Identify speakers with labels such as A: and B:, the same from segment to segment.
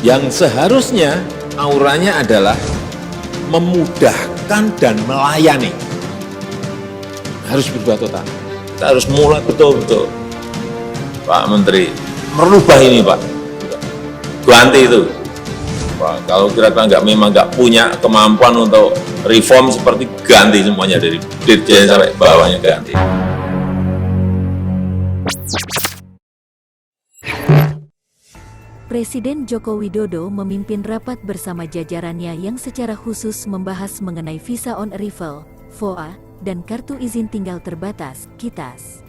A: Yang seharusnya auranya adalah memudahkan dan melayani. Harus berubah total. Kita harus mulai betul-betul. Pak Menteri, merubah ini Pak. Ganti itu. Pak, kalau kira-kira memang nggak punya kemampuan untuk reform seperti ganti semuanya dari dirjen sampai bawahnya ganti.
B: Presiden Joko Widodo memimpin rapat bersama jajarannya yang secara khusus membahas mengenai Visa on Arrival, VOA, dan Kartu Izin Tinggal Terbatas, KITAS.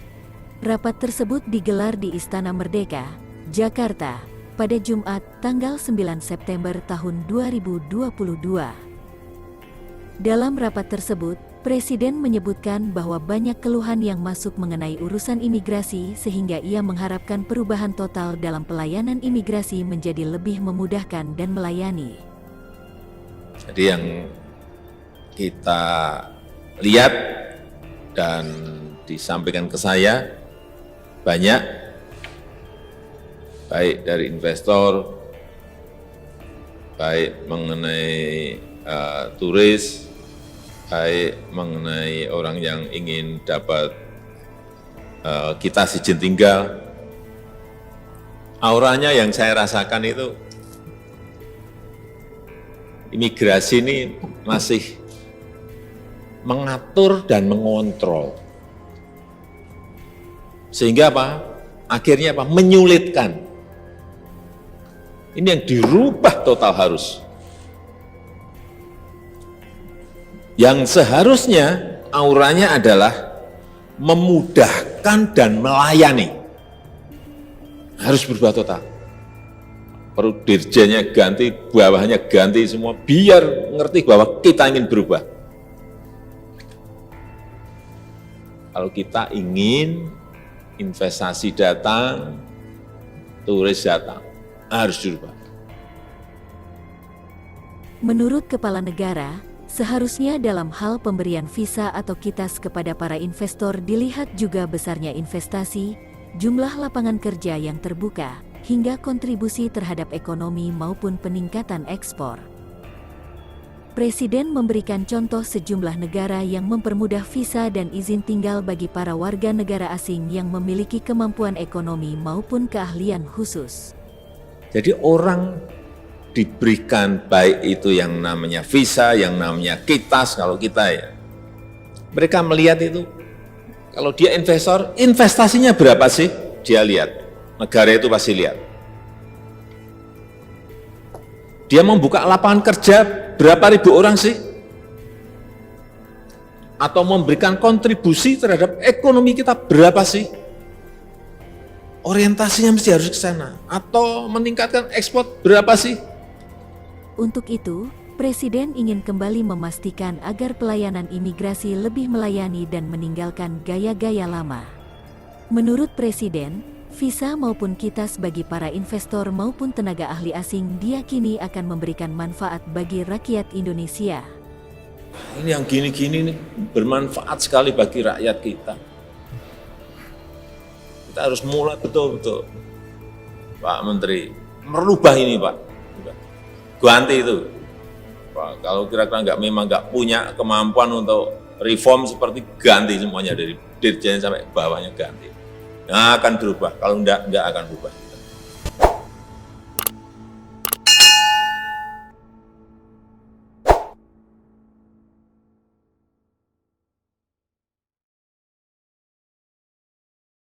B: Rapat tersebut digelar di Istana Merdeka, Jakarta, pada Jumat, tanggal 9 September tahun 2022. Dalam rapat tersebut, Presiden menyebutkan bahwa banyak keluhan yang masuk mengenai urusan imigrasi sehingga ia mengharapkan perubahan total dalam pelayanan imigrasi menjadi lebih memudahkan dan melayani.
A: Jadi yang kita lihat dan disampaikan ke saya banyak, baik dari investor, baik mengenai turis, baik mengenai orang yang ingin dapat KITAS izin tinggal. Auranya yang saya rasakan itu imigrasi ini masih mengatur dan mengontrol. Sehingga apa? Akhirnya apa? Menyulitkan. Ini yang dirubah total harus. Yang seharusnya auranya adalah memudahkan dan melayani. Harus berubah total. Perlu dirjennya ganti, bawahnya ganti semua, biar ngerti bahwa kita ingin berubah. Kalau kita ingin investasi datang, turis datang, harus dirubah.
B: Menurut Kepala Negara, seharusnya dalam hal pemberian visa atau KITAS kepada para investor dilihat juga besarnya investasi, jumlah lapangan kerja yang terbuka, hingga kontribusi terhadap ekonomi maupun peningkatan ekspor. Presiden memberikan contoh sejumlah negara yang mempermudah visa dan izin tinggal bagi para warga negara asing yang memiliki kemampuan ekonomi maupun keahlian khusus.
A: Jadi orang diberikan baik itu yang namanya visa, yang namanya KITAS, kalau kita ya. Mereka melihat itu, kalau dia investor, investasinya berapa sih? Dia lihat, negara itu pasti lihat. Dia membuka lapangan kerja berapa ribu orang sih? Atau memberikan kontribusi terhadap ekonomi kita berapa sih? Orientasinya mesti harus ke sana. Atau meningkatkan ekspor berapa sih?
B: Untuk itu, Presiden ingin kembali memastikan agar pelayanan imigrasi lebih melayani dan meninggalkan gaya-gaya lama. Menurut Presiden, visa maupun KITAS bagi para investor maupun tenaga ahli asing diyakini akan memberikan manfaat bagi rakyat Indonesia.
A: Ini yang gini-gini ini bermanfaat sekali bagi rakyat kita. Kita harus mulai betul-betul. Pak Menteri, merubah ini Pak. Ganti itu. Pak, kalau kira-kira memang nggak punya kemampuan untuk reform seperti ganti semuanya dari dirjen sampai bawahnya ganti. Nah, akan berubah. Kalau enggak akan berubah.